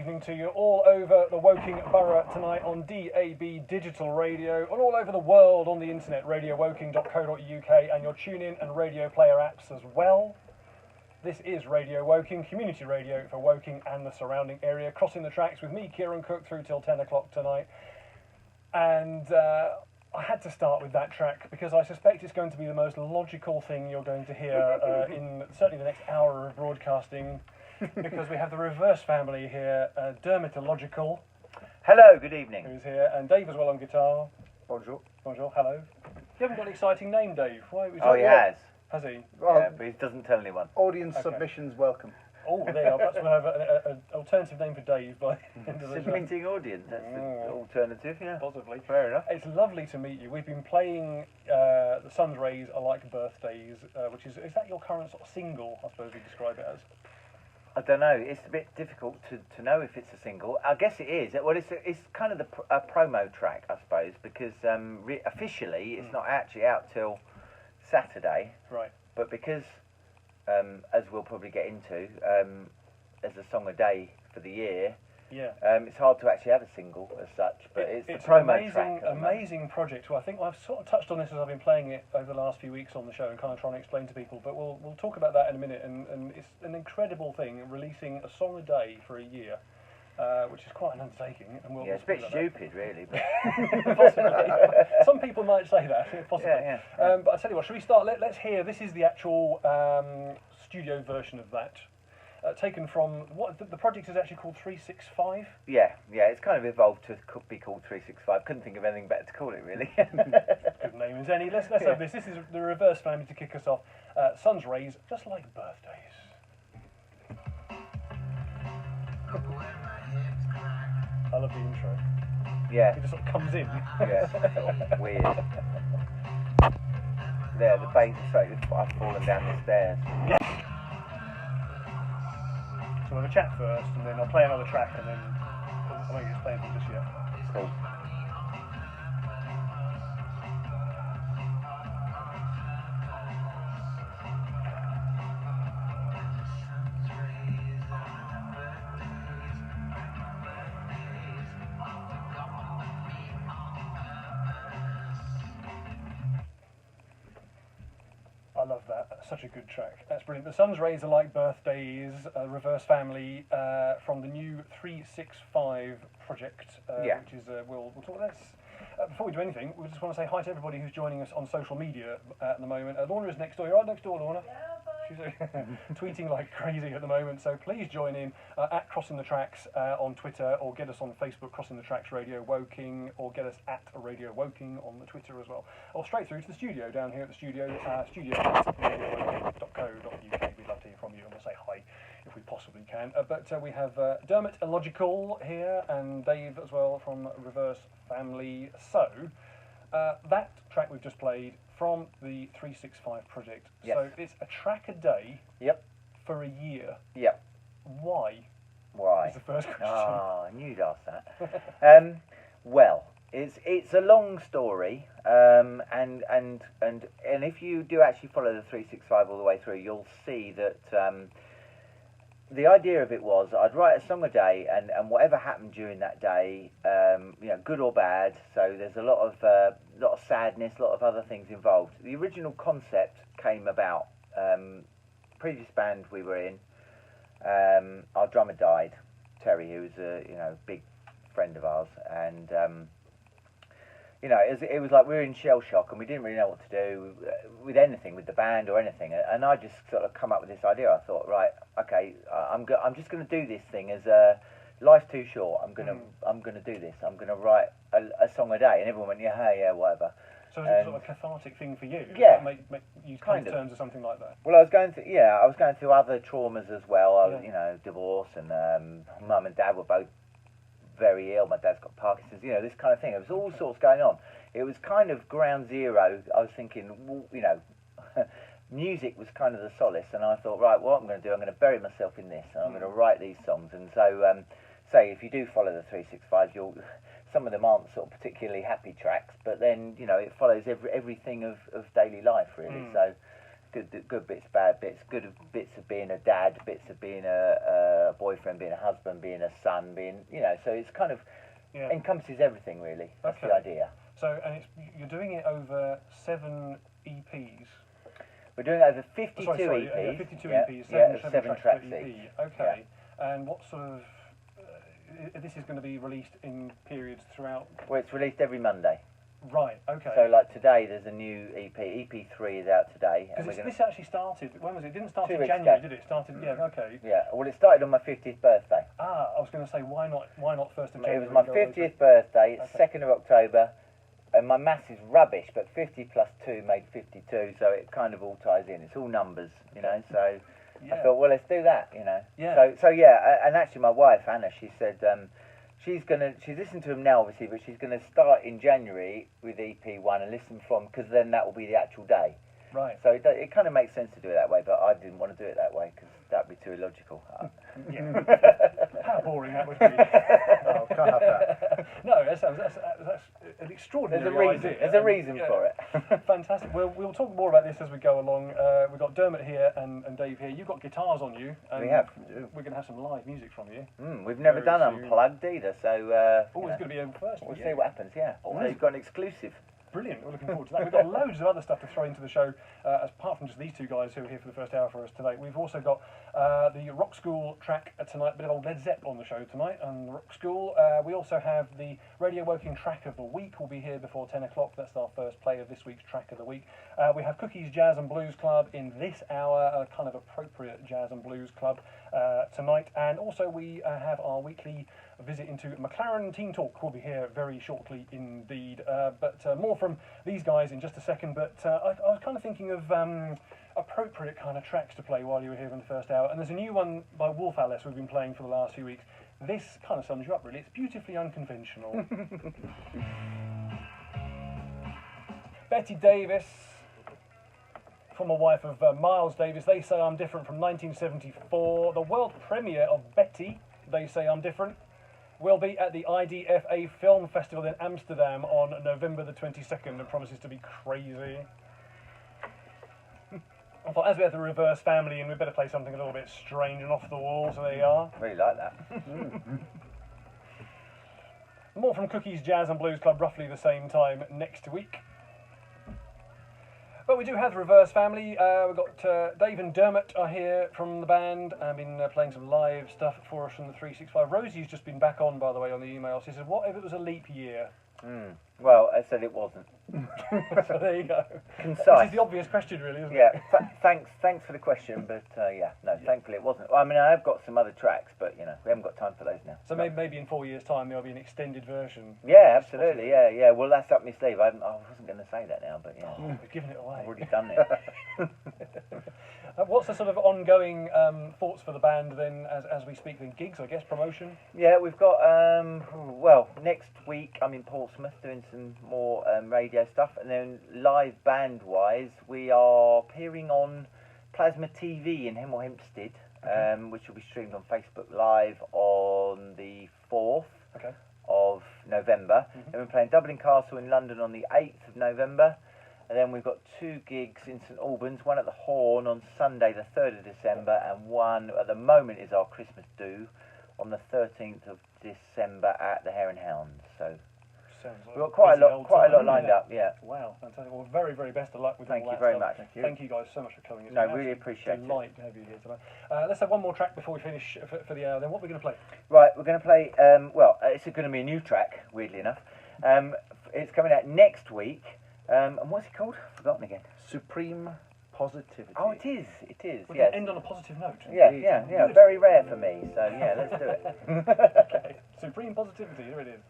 evening to you all over the Woking Borough tonight on DAB Digital Radio and all over the world on the internet, radiowoking.co.uk, and your tune-in and radio player apps as well. This is Radio Woking, community radio for Woking and the surrounding area, crossing the tracks with me, Kieran, Cooke, through till 10 o'clock tonight. And I had to start with that track because I suspect it's going to be the most logical thing you're going to hear in certainly the next hour of broadcasting, because we have the Reverse family here, Dermot Illogical. Hello, good evening. Who's here, and Dave as well on guitar. Bonjour. Bonjour, hello. You haven't got an exciting name, Dave. Why? Oh, he has. Has he? Well, yeah, but he doesn't tell anyone. Audience submissions welcome. Oh, there you are. Perhaps we'll have an alternative name for Dave by the end of the show. Submitting audience, that's the alternative, yeah. Possibly. Fair enough. It's lovely to meet you. We've been playing The Sun's Rays Are Like Birthdays, which is that your current sort of single, I suppose we describe it as? I don't know, it's a bit difficult to know if it's a single. I guess it is. Well, it's kind of a promo track, I suppose, because officially it's not actually out till Saturday. Right. But because, as we'll probably get into, as a song a day for the year, yeah, it's hard to actually have a single as such, but it's the promo track. Amazing project. Well, I think I've sort of touched on this as I've been playing it over the last few weeks on the show and kind of trying to explain to people, but we'll talk about that in a minute. And it's an incredible thing, releasing a song a day for a year, which is quite an undertaking. And it's a bit stupid, really. But possibly. Some people might say that, possibly. Yeah. But I tell you what, should we start? Let's hear. This is the actual studio version of that. Taken from what the project is actually called 365. Yeah, it's kind of evolved to be called 365. Couldn't think of anything better to call it, really. Good name as any. Let's have this. This is the Reverse family to kick us off. Sun's Rays, just like birthdays. I love the intro. Yeah. It just sort of comes in. Yeah, sort of weird. There, the bass is like I've fallen down the stairs. So we'll have a chat first, and then I'll play another track, and then I won't get playing them just yet. Cool. I love that. That's such a good track. That's brilliant. The Sun's Rays Are Like Birthdays, Reverse family, from the new 365 project, which is, we'll talk about this. Before we do anything, we just want to say hi to everybody who's joining us on social media at the moment. Lorna is next door. You're right next door, Lorna? She's tweeting like crazy at the moment, so please join in at Crossing the Tracks on Twitter, or get us on Facebook, Crossing the Tracks Radio Woking, or get us at Radio Woking on the Twitter as well, or straight through to the studio down here at the studio, studio@radiowoking.co.uk. We'd love to hear from you, and we'll say hi if we possibly can. But we have Dermot Illogical here, and Dave as well from Reverse Family. So that track we've just played from the 365 project. Yes. So it's a track a day. Yep. For a year. Yep. Why? Why? Is the first question. Oh, I knew you'd ask that. Well, it's a long story, and if you do actually follow the 365 all the way through, you'll see that the idea of it was I'd write a song a day, and whatever happened during that day, good or bad. So there's a lot of sadness, a lot of other things involved. The original concept came about. Previous band we were in, our drummer died, Terry, who was a big friend of ours, and it was like we were in shell shock, and we didn't really know what to do with anything, with the band or anything. And I just sort of come up with this idea. I thought, right, okay, I'm just going to do this thing as life's too short. I'm gonna do this. I'm gonna write a song a day. And everyone went, yeah, whatever. So is it sort of a cathartic thing for you? Yeah. Make use kind of terms or something like that? Well, I was going through other traumas as well. Divorce, and mum and dad were both very ill. My dad's got Parkinson's, this kind of thing. There was all sorts going on. It was kind of ground zero. I was thinking, music was kind of the solace, and I thought, right, what I'm going to do, I'm going to bury myself in this, and I'm going to write these songs. And so, say, if you do follow the 365, some of them aren't sort of particularly happy tracks, but then, it follows everything of daily life, really. So good bits, bad bits, good bits of being a dad, bits of being a boyfriend, being a husband, being a son, being, you know, so it's kind of encompasses everything really. That's the idea. So, and you're doing it over 7 EPs. We're doing it over 52 EPs. EPs. 52 yeah, EPs, 7 tracks each. Okay. And what sort of this is going to be released in periods throughout? Well, it's released every Monday. Right, okay. So, like today, there's a new EP. EP3 is out today. Because this actually started, when was it? It didn't start in January, did it? It started, okay. Yeah, well, it started on my 50th birthday. Ah, I was going to say, why not 1st of January? It was my 50th birthday, it's 2nd of October, and my maths is rubbish, but 50 plus 2 made 52, so it kind of all ties in. It's all numbers, you know, so I thought, well, let's do that, you know. Yeah. So yeah, and actually my wife, Anna, she said, she's listened to them now, obviously, but she's going to start in January with EP1 and listen from, because then that will be the actual day. Right. So it kind of makes sense to do it that way, but I didn't want to do it that way, because that would be too illogical. Yeah. How boring that would be. Oh, can't have that. No, that's an extraordinary idea. There's a reason for it. Fantastic. We'll talk more about this as we go along. We've got Dermot here and Dave here. You've got guitars on you. And we have. We're going to have some live music from you. We've never done Unplugged either, so... it's going to be a first. We'll see what happens, yeah. Oh, so you've got an exclusive. Brilliant, we're looking forward to that. We've got loads of other stuff to throw into the show, apart from just these two guys who are here for the first hour for us today. We've also got the Rock School track tonight, a bit of old Led Zepp on the show tonight, and Rock School. We also have the Radio Woking track of the week, will be here before 10 o'clock. That's our first play of this week's track of the week. We have Cooke's Jazz and Blues Club in this hour, a kind of appropriate jazz and blues club tonight. And also we have our weekly visit into McLaren Teen Talk. Will be here very shortly indeed. But more from these guys in just a second. But I was kind of thinking of appropriate kind of tracks to play while you were here in the first hour. And there's a new one by Wolf Alice we've been playing for the last few weeks. This kind of sums you up really. It's beautifully unconventional. Betty Davis, former wife of Miles Davis, They Say I'm Different from 1974. The world premiere of Betty, They Say I'm Different, will be at the IDFA Film Festival in Amsterdam on November the 22nd and promises to be crazy. I thought, as we have the reverse family and we better play something a little bit strange and off the wall, so there you are. Really like that. More from Cooke's Jazz and Blues Club roughly the same time next week. But we do have the reverse family. We've got Dave and Dermot are here from the band. I've been playing some live stuff for us from the 365. Rosie's just been back on, by the way, on the email. She said, what if it was a leap year? Well, I said it wasn't. So there you go. Concise. This is the obvious question, really, isn't it? Thanks for the question, but thankfully it wasn't. I mean, I have got some other tracks, but you know, we haven't got time for those now. So maybe in 4 years' time there'll be an extended version. Yeah, absolutely. Yeah. Well, that's up my sleeve. I wasn't going to say that now, but yeah. Oh, we've given it away. I've already done it. What's the sort of ongoing thoughts for the band then, as we speak? Then gigs, I guess, promotion. Yeah, we've got next week I'm in Portsmouth doing some more radio stuff, and then live band wise we are appearing on Plasma TV in Hemel Hempstead, which will be streamed on Facebook Live on the 4th of November. Then we're playing Dublin Castle in London on the 8th of November. And then we've got 2 gigs in St Albans, one at the Horn on Sunday the 3rd of December, and one at the moment is our Christmas do on the 13th of December at the Hare and Hounds. So we've got quite a lot lined up, yeah. Wow, fantastic. Well, very, very best of luck with all that Thank you very stuff. much. Thank you. Thank you guys so much for coming. It's really appreciate it. Delight to have you here tonight. Let's have one more track before we finish for the hour. Then what are we going to play? Right, we're going to play, it's going to be a new track, weirdly enough. It's coming out next week. And what's it called? I've forgotten again. Supreme Positivity. Oh, it is. We can end on a positive note. Yeah. Very rare for me. So yeah, let's do it. Okay. Supreme Positivity. Here it is.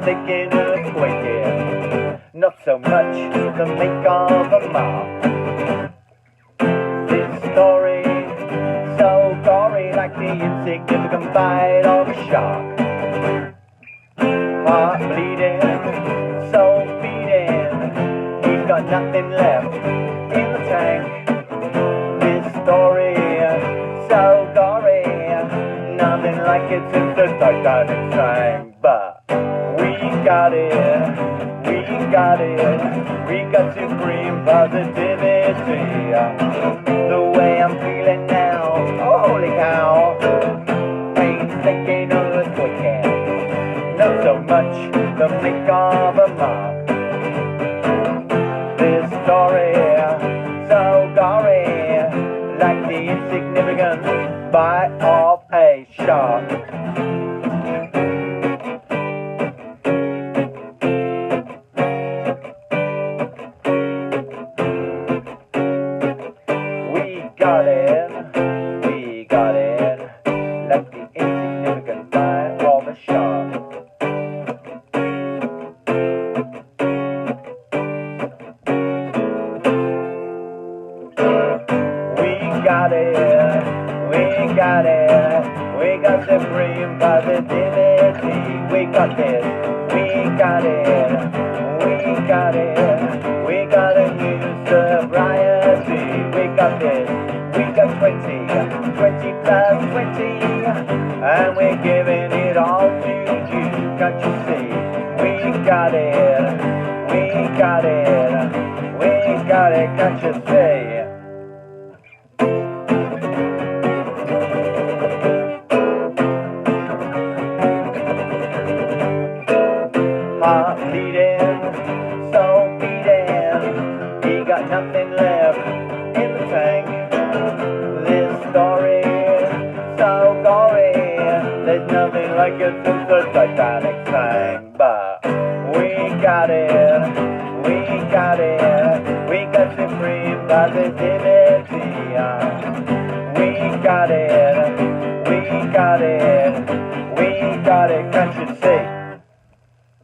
Sticking up wicked, not so much to make of a mark. This story, so gory, like the insignificant bite of a shark. Heart bleeding, soul beating, he's got nothing left in the tank. story so gory, nothing like it since the Titanic sank. But we got it, we got it, we got supreme positivity. The way I'm feeling now, oh holy cow, painstakingly earthquaking, not so much the blink of a mark. This story so gory, like the insignificant bite of a shark. We got it, like the insignificant bite of a shark. We got supreme positivity. We got this, we got it, we got it. We got a new sobriety. We got this, we got 20 plus 20, and we're giving it all to you. Can't you see? We got it, we got it, we got it. Can't you see? Heart bleeding, soul beating, he got nothing left in the tank. This story, so gory, there's nothing like it since the Titanic sank. But we got it, we got it, we got supreme positivity. We got it, we got it, we got it, can't you see?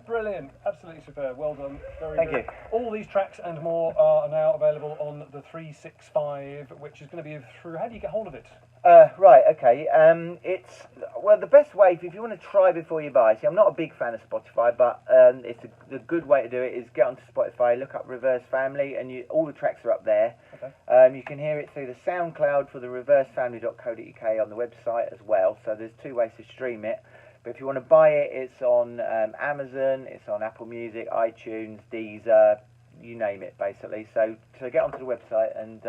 Brilliant, absolutely superb, well done, very Thank good. you. All these tracks and more are now available on the 365, which is going to be through, how do you get hold of it? Right, okay. It's, well, the best way, if you want to try before you buy, see, I'm not a big fan of Spotify, but it's a good way to do it is get onto Spotify, look up Reverse Family, and all the tracks are up there. Okay. You can hear it through the SoundCloud for the reversefamily.co.uk on the website as well, so there's two ways to stream it. But if you want to buy it, it's on Amazon, it's on Apple Music, iTunes, Deezer, you name it, basically. So get onto the website, and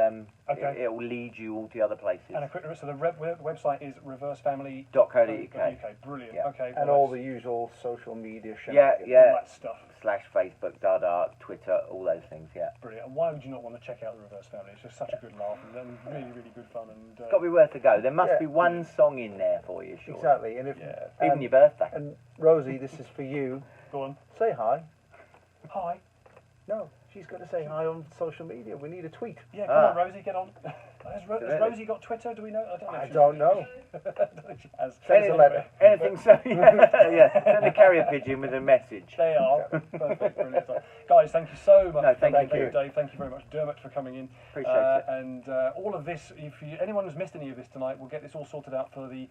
Okay. it will lead you all to other places. And a quick, so the website is reversefamily.co.uk. .co.uk. Brilliant. Yeah. Okay. And well, all that's- the usual social media Yeah, shenanigans. yeah. all that stuff. / Facebook, Dada, Twitter, all those things, yeah. Brilliant. And why would you not want to check out the Reverse Family? It's just such a good laugh and really, really good fun. And It's got to be worth a go. There must Yeah. be one song in there for you, sure. Exactly. And if Yeah. Even your birthday. and Rosie, this is for you. go on. Say hi. Hi. No, she's got to say hi on social media. We need a tweet. Yeah, come on, Rosie, get on. Has Really? Rosie got Twitter? Do we know? I don't know. I don't know if she has. Send us a letter. Anything so, yeah. Send a carrier pigeon with a message. They are. Perfect. Brilliant stuff. Guys, thank you so much. No, for thank coming you. in, Dave. Thank you very much, Dermot, for coming in. Appreciate it. And all of this, if anyone has missed any of this tonight, we'll get this all sorted out for the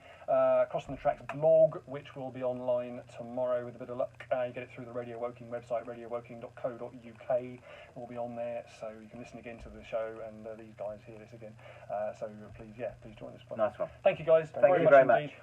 Crossing the Tracks blog, which will be online tomorrow with a bit of luck. You get it through the Radio Woking website, radiowoking.co.uk. Will be on there, so you can listen again to the show, and these guys hear this again. So please join us. Nice one. Thank you, guys. Thank you very much. indeed.